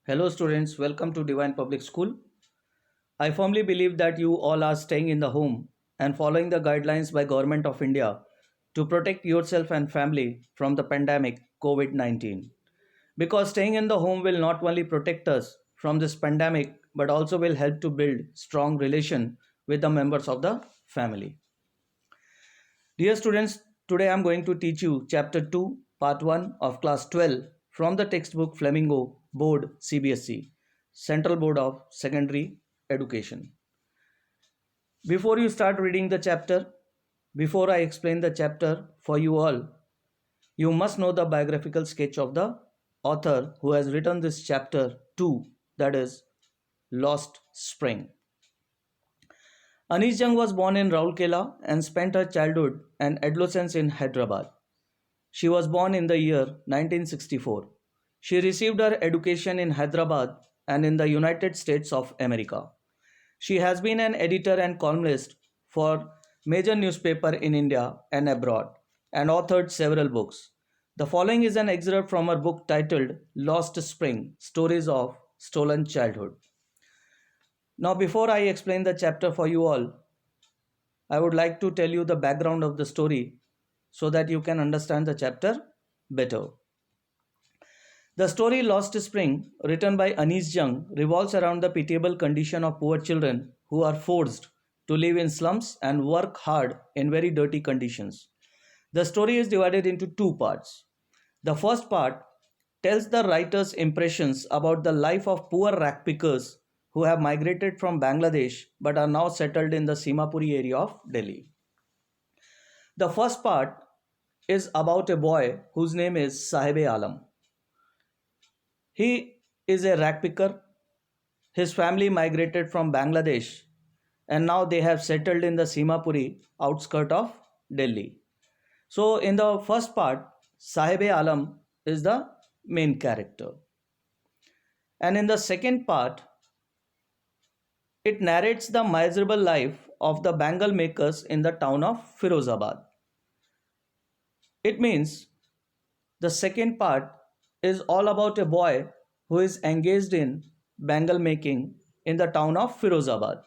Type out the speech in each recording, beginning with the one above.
Hello students, welcome to Divine Public School. I firmly believe that you all are staying in the home and following the guidelines by Government of India to protect yourself and family from the pandemic COVID-19. Because staying in the home will not only protect us from this pandemic but also will help to build strong relation with the members of the family. Dear students, today I am going to teach you chapter 2 part 1 of class 12 from the textbook Flamingo Board CBSE Central Board of Secondary Education. Before you start reading the chapter, before I explain the chapter for you all, you must know the biographical sketch of the author who has written this chapter 2, that is Lost Spring. Anis Jung was born in Raulkela and spent her childhood and adolescence in Hyderabad. She was born in the year 1964. She received her education in Hyderabad and in the United States of America. She has been an editor and columnist for major newspaper in India and abroad and authored several books. The following is an excerpt from her book titled Lost Spring: Stories of Stolen Childhood. Now before I explain the chapter for you all, I would like to tell you the background of the story so that you can understand the chapter better. The story Lost Spring, written by Anis Jung, revolves around the pitiable condition of poor children who are forced to live in slums and work hard in very dirty conditions. The story is divided into two parts. The first part tells the writer's impressions about the life of poor ragpickers who have migrated from Bangladesh but are now settled in the Simapuri area of Delhi. The first part is about a boy whose name is Sahibe Alam. He is a ragpicker. His family migrated from Bangladesh and now they have settled in the Simapuri outskirt of Delhi. So in the first part, Sahibe Alam is the main character. And in the second part, it narrates the miserable life of the bangle makers in the town of Firozabad. It means the second part is all about a boy who is engaged in bangle making in the town of Firozabad.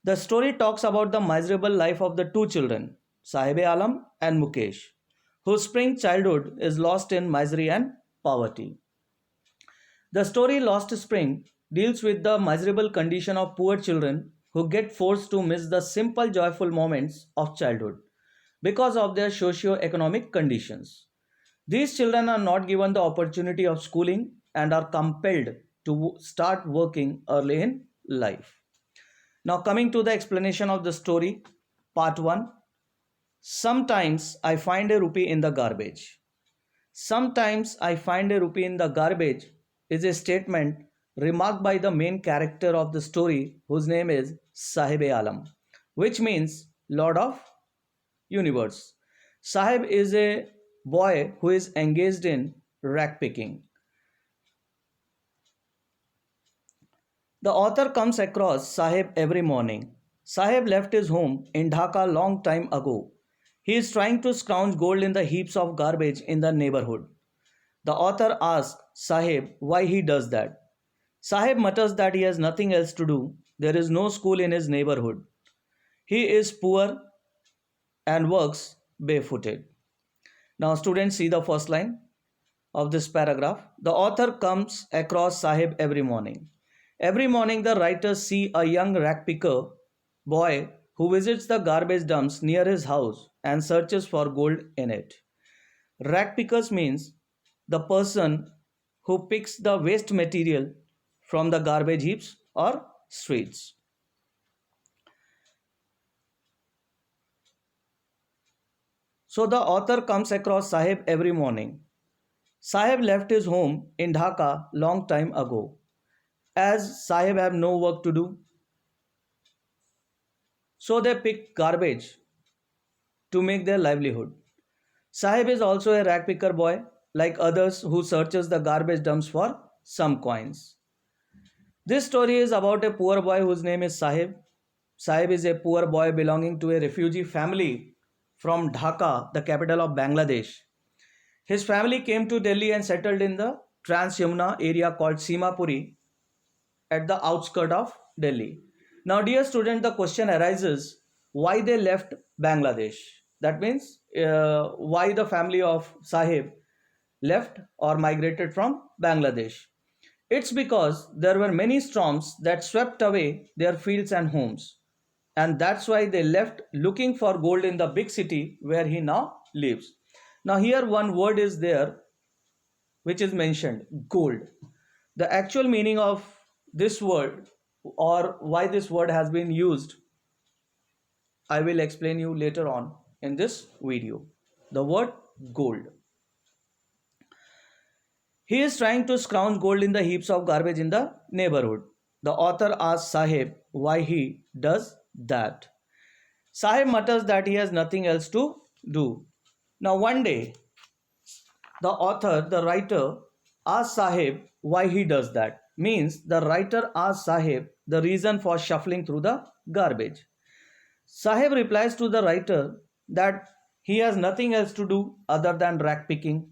The story talks about the miserable life of the two children, Sahibe Alam and Mukesh, whose spring childhood is lost in misery and poverty. The story Lost Spring deals with the miserable condition of poor children who get forced to miss the simple joyful moments of childhood because of their socio-economic conditions. These children are not given the opportunity of schooling and are compelled to start working early in life. Now, coming to the explanation of the story, part 1. Sometimes I find a rupee in the garbage. Sometimes I find a rupee in the garbage is a statement remarked by the main character of the story, whose name is Sahib Alam, which means Lord of Universe. Sahib is a boy who is engaged in rag picking. The author comes across Sahib every morning. Sahib left his home in Dhaka long time ago. He is trying to scrounge gold in the heaps of garbage in the neighborhood. The author asks Sahib why he does that. Sahib mutters that he has nothing else to do. There is no school in his neighborhood. He is poor and works barefooted. Now, students, see the first line of this paragraph. The author comes across Sahib every morning. Every morning, the writers see a young ragpicker boy who visits the garbage dumps near his house and searches for gold in it. Ragpickers means the person who picks the waste material from the garbage heaps or streets. So the author comes across Sahib every morning. Sahib left his home in Dhaka long time ago. As Sahib have no work to do, so they pick garbage to make their livelihood. Sahib is also a ragpicker boy, like others who searches the garbage dumps for some coins. This story is about a poor boy whose name is Sahib. Sahib is a poor boy belonging to a refugee family from Dhaka, the capital of Bangladesh. His family came to Delhi and settled in the Trans Yamuna area called Simapuri at the outskirts of Delhi. Now, dear student, the question arises why they left Bangladesh. That means why the family of Sahib left or migrated from Bangladesh. It's because there were many storms that swept away their fields and homes. And that's why they left looking for gold in the big city where he now lives. Now, here one word is there which is mentioned, gold. The actual meaning of this word or why this word has been used, I will explain you later on in this video. The word gold. He is trying to scrounge gold in the heaps of garbage in the neighborhood. The author asks Sahib why he does that. Sahib mutters that he has nothing else to do. Now, one day, the writer, asks Sahib why he does that. Means the writer asks Sahib the reason for shuffling through the garbage. Sahib replies to the writer that he has nothing else to do other than rack picking.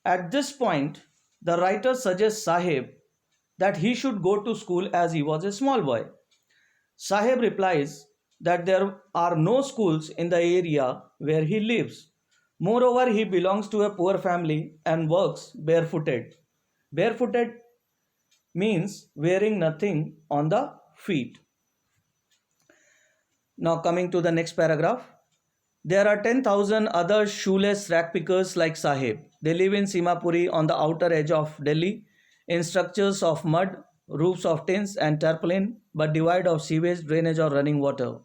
At this point, the writer suggests Sahib that he should go to school as he was a small boy. Sahib replies that there are no schools in the area where he lives. Moreover, he belongs to a poor family and works barefooted. Barefooted means wearing nothing on the feet. Now, coming to the next paragraph. There are 10,000 other shoeless rack pickers like Sahib. They live in Simapuri on the outer edge of Delhi in structures of mud, roofs of tins and tarpaulin, but devoid of sewage, drainage or running water.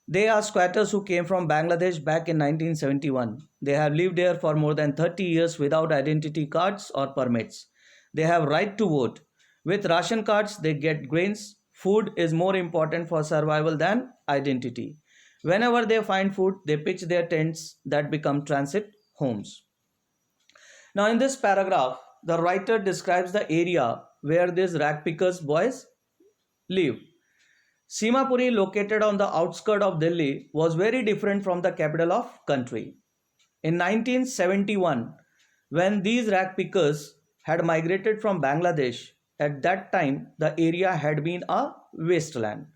They are squatters who came from Bangladesh back in 1971. They have lived there for more than 30 years without identity cards or permits. They have right to vote. With ration cards, they get grains. Food is more important for survival than identity. Whenever they find food, they pitch their tents that become transit homes. Now, in this paragraph, the writer describes the area where these rag pickers boys live. Simapuri, located on the outskirts of Delhi, was very different from the capital of country. In 1971, when these rag pickers had migrated from Bangladesh, at that time the area had been a wasteland.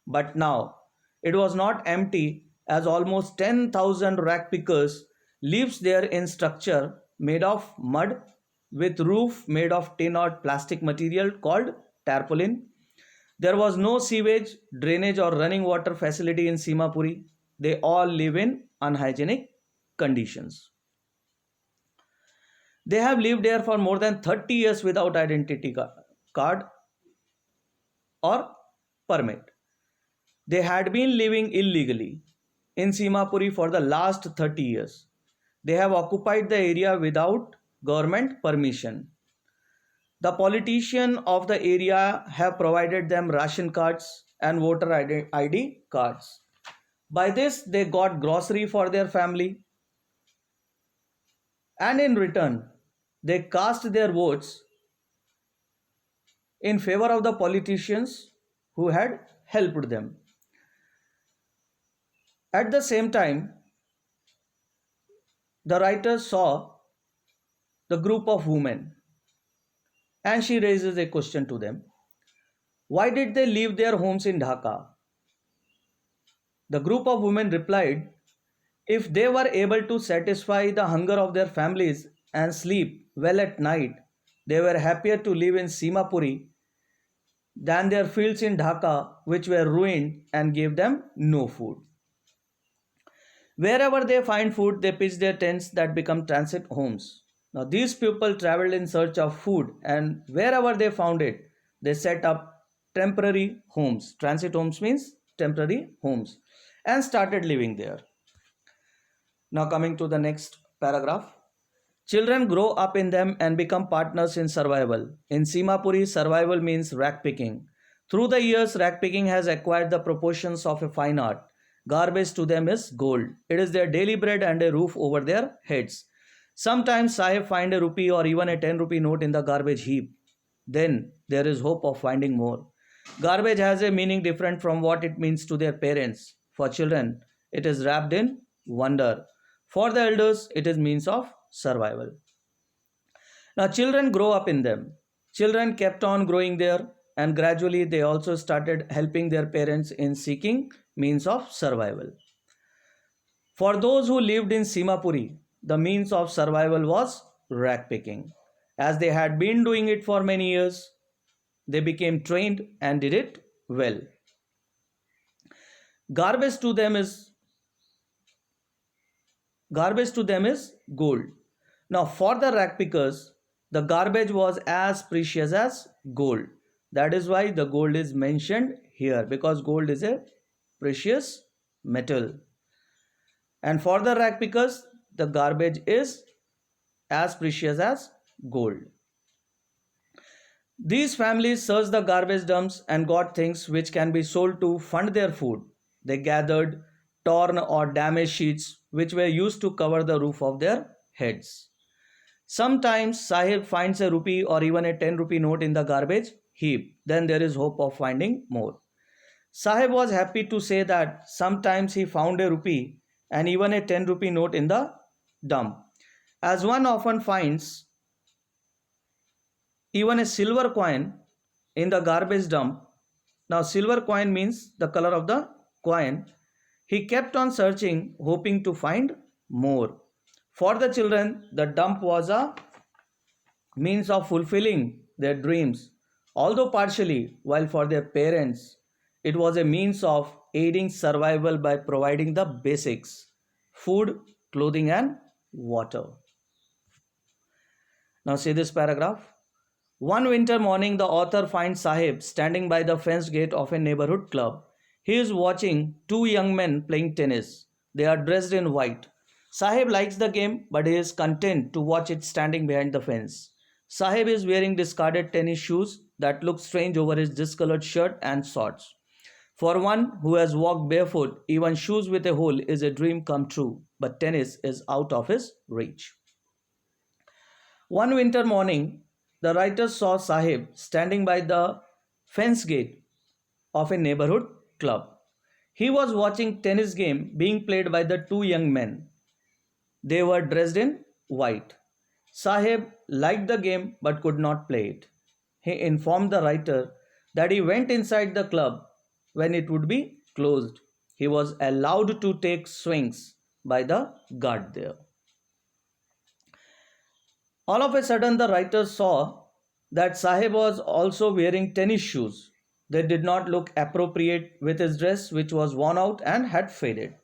But now it was not empty, as almost 10,000 rag pickers lives there in structure made of mud with roof made of tin or plastic material called tarpaulin. There was no sewage, drainage or running water facility in Simapuri. They all live in unhygienic conditions. They have lived there for more than 30 years without identity card or permit. They had been living illegally in Simapuri for the last 30 years. They have occupied the area without government permission. The politicians of the area have provided them ration cards and voter ID cards. By this, they got grocery for their family, and in return, they cast their votes in favor of the politicians who had helped them. At the same time, the writer saw the group of women and she raises a question to them. Why did they leave their homes in Dhaka? The group of women replied, if they were able to satisfy the hunger of their families and sleep well at night, they were happier to live in Simapuri than their fields in Dhaka, which were ruined and gave them no food. Wherever they find food, they pitch their tents that become transit homes. Now, these people traveled in search of food, and wherever they found it, they set up temporary homes. Transit homes means temporary homes, and started living there. Now, coming to the next paragraph. Children grow up in them and become partners in survival. In Simapuri, survival means rag picking. Through the years, rag picking has acquired the proportions of a fine art. Garbage to them is gold. It is their daily bread and a roof over their heads. Sometimes Sahib find a rupee or even a 10 rupee note in the garbage heap. Then there is hope of finding more. Garbage has a meaning different from what it means to their parents. For children, it is wrapped in wonder. For the elders, it is means of survival. Now, children grow up in them. Children kept on growing there, and gradually they also started helping their parents in seeking means of survival. For those who lived in Simapuri, the means of survival was rag picking. As they had been doing it for many years, they became trained and did it well. Garbage to them is Garbage to them is gold. Now, for the rag pickers, the garbage was as precious as gold. That is why the gold is mentioned here, because gold is a precious metal. And for the rag pickers, the garbage is as precious as gold. These families searched the garbage dumps and got things which can be sold to fund their food. They gathered torn or damaged sheets which were used to cover the roof of their heads. Sometimes Sahib finds a rupee or even a 10 rupee note in the garbage heap. Then there is hope of finding more. Sahib was happy to say that sometimes he found a rupee and even a 10 rupee note in the dump. As one often finds even a silver coin in the garbage dump. Now, silver coin means the color of the coin. He kept on searching, hoping to find more. For the children, the dump was a means of fulfilling their dreams, although partially, while for their parents, it was a means of aiding survival by providing the basics: food, clothing, and water. Now, see this paragraph. One winter morning, the author finds Sahib standing by the fenced gate of a neighborhood club. He is watching two young men playing tennis. They are dressed in white. Sahib likes the game, but he is content to watch it standing behind the fence. Sahib is wearing discarded tennis shoes that look strange over his discolored shirt and shorts. For one who has walked barefoot, even shoes with a hole is a dream come true, but tennis is out of his reach. One winter morning, the writer saw Sahib standing by the fence gate of a neighborhood club. He was watching tennis game being played by the two young men. They were dressed in white. Sahib liked the game but could not play it. He informed the writer that he went inside the club when it would be closed. He was allowed to take swings by the guard there. All of a sudden, the writer saw that Sahib was also wearing tennis shoes. They did not look appropriate with his dress, which was worn out and had faded.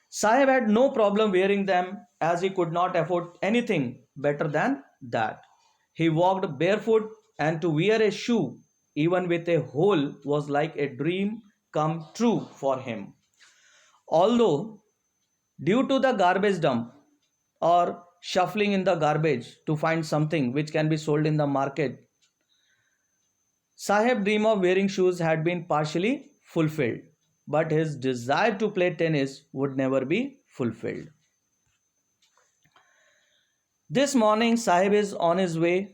Sahib had no problem wearing them as he could not afford anything better than that. He walked barefoot, and to wear a shoe, even with a hole, was like a dream come true for him. Although, due to the garbage dump or shuffling in the garbage to find something which can be sold in the market, Sahib's dream of wearing shoes had been partially fulfilled, but his desire to play tennis would never be fulfilled. This morning, Sahib is on his way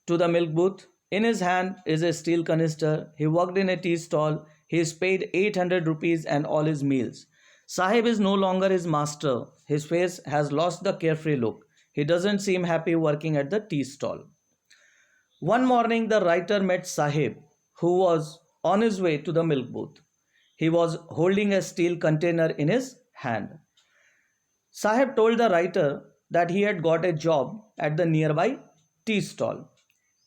to the milk booth. In his hand is a steel canister. He worked in a tea stall. He is paid 800 rupees and all his meals. Sahib is no longer his master. His face has lost the carefree look. He doesn't seem happy working at the tea stall. One morning, the writer met Sahib, who was on his way to the milk booth. He was holding a steel container in his hand. Sahib told the writer that he had got a job at the nearby tea stall.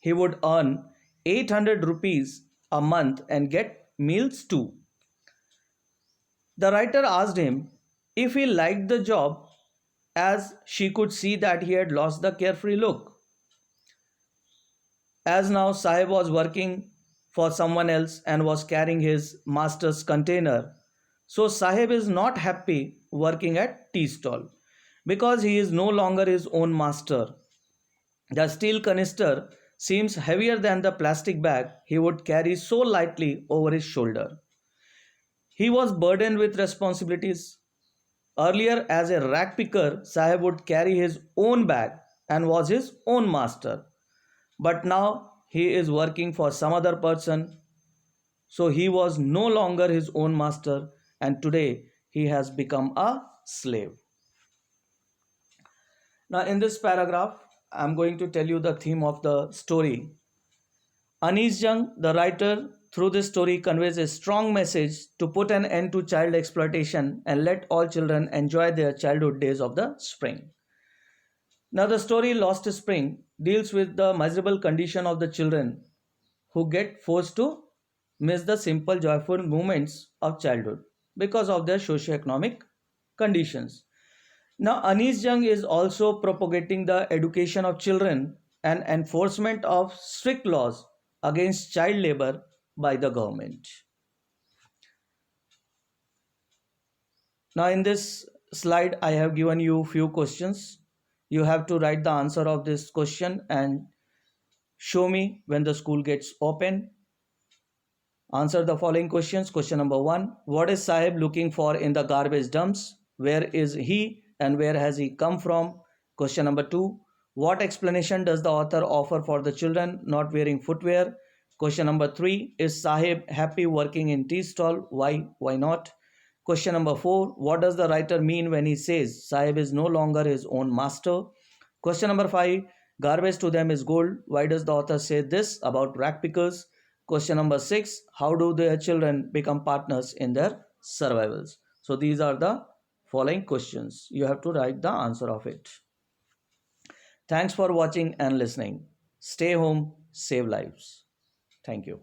He would earn 800 rupees a month and get meals too. The writer asked him if he liked the job, as she could see that he had lost the carefree look. As now Sahib was working for someone else and was carrying his master's container, so Sahib is not happy working at tea stall because he is no longer his own master. The steel canister seems heavier than the plastic bag he would carry so lightly over his shoulder. He was burdened with responsibilities. Earlier, as a rag picker, Sahib would carry his own bag and was his own master. But now he is working for some other person, so he was no longer his own master, and today he has become a slave. Now, in this paragraph, I'm going to tell you the theme of the story. Anis Jung, the writer, through this story conveys a strong message to put an end to child exploitation and let all children enjoy their childhood days of the spring. Now, the story Lost Spring deals with the miserable condition of the children who get forced to miss the simple joyful moments of childhood because of their socio-economic conditions. Now, Anis Jung is also propagating the education of children and enforcement of strict laws against child labor by the government. Now, in this slide, I have given you few questions. You have to write the answer of this question and show me when the school gets open. Answer the following questions. Question number 1. What is Sahib looking for in the garbage dumps? Where is he and where has he come from? Question number 2. What explanation does the author offer for the children not wearing footwear? Question number 3. Is Sahib happy working in tea stall? Why? Why not? Question number 4. What does the writer mean when he says Sahib is no longer his own master? Question number 5. Garbage to them is gold. Why does the author say this about rag pickers? Question number 6. How do their children become partners in their survivals? So these are the following questions. You have to write the answer of it. Thanks for watching and listening. Stay home, save lives. Thank you.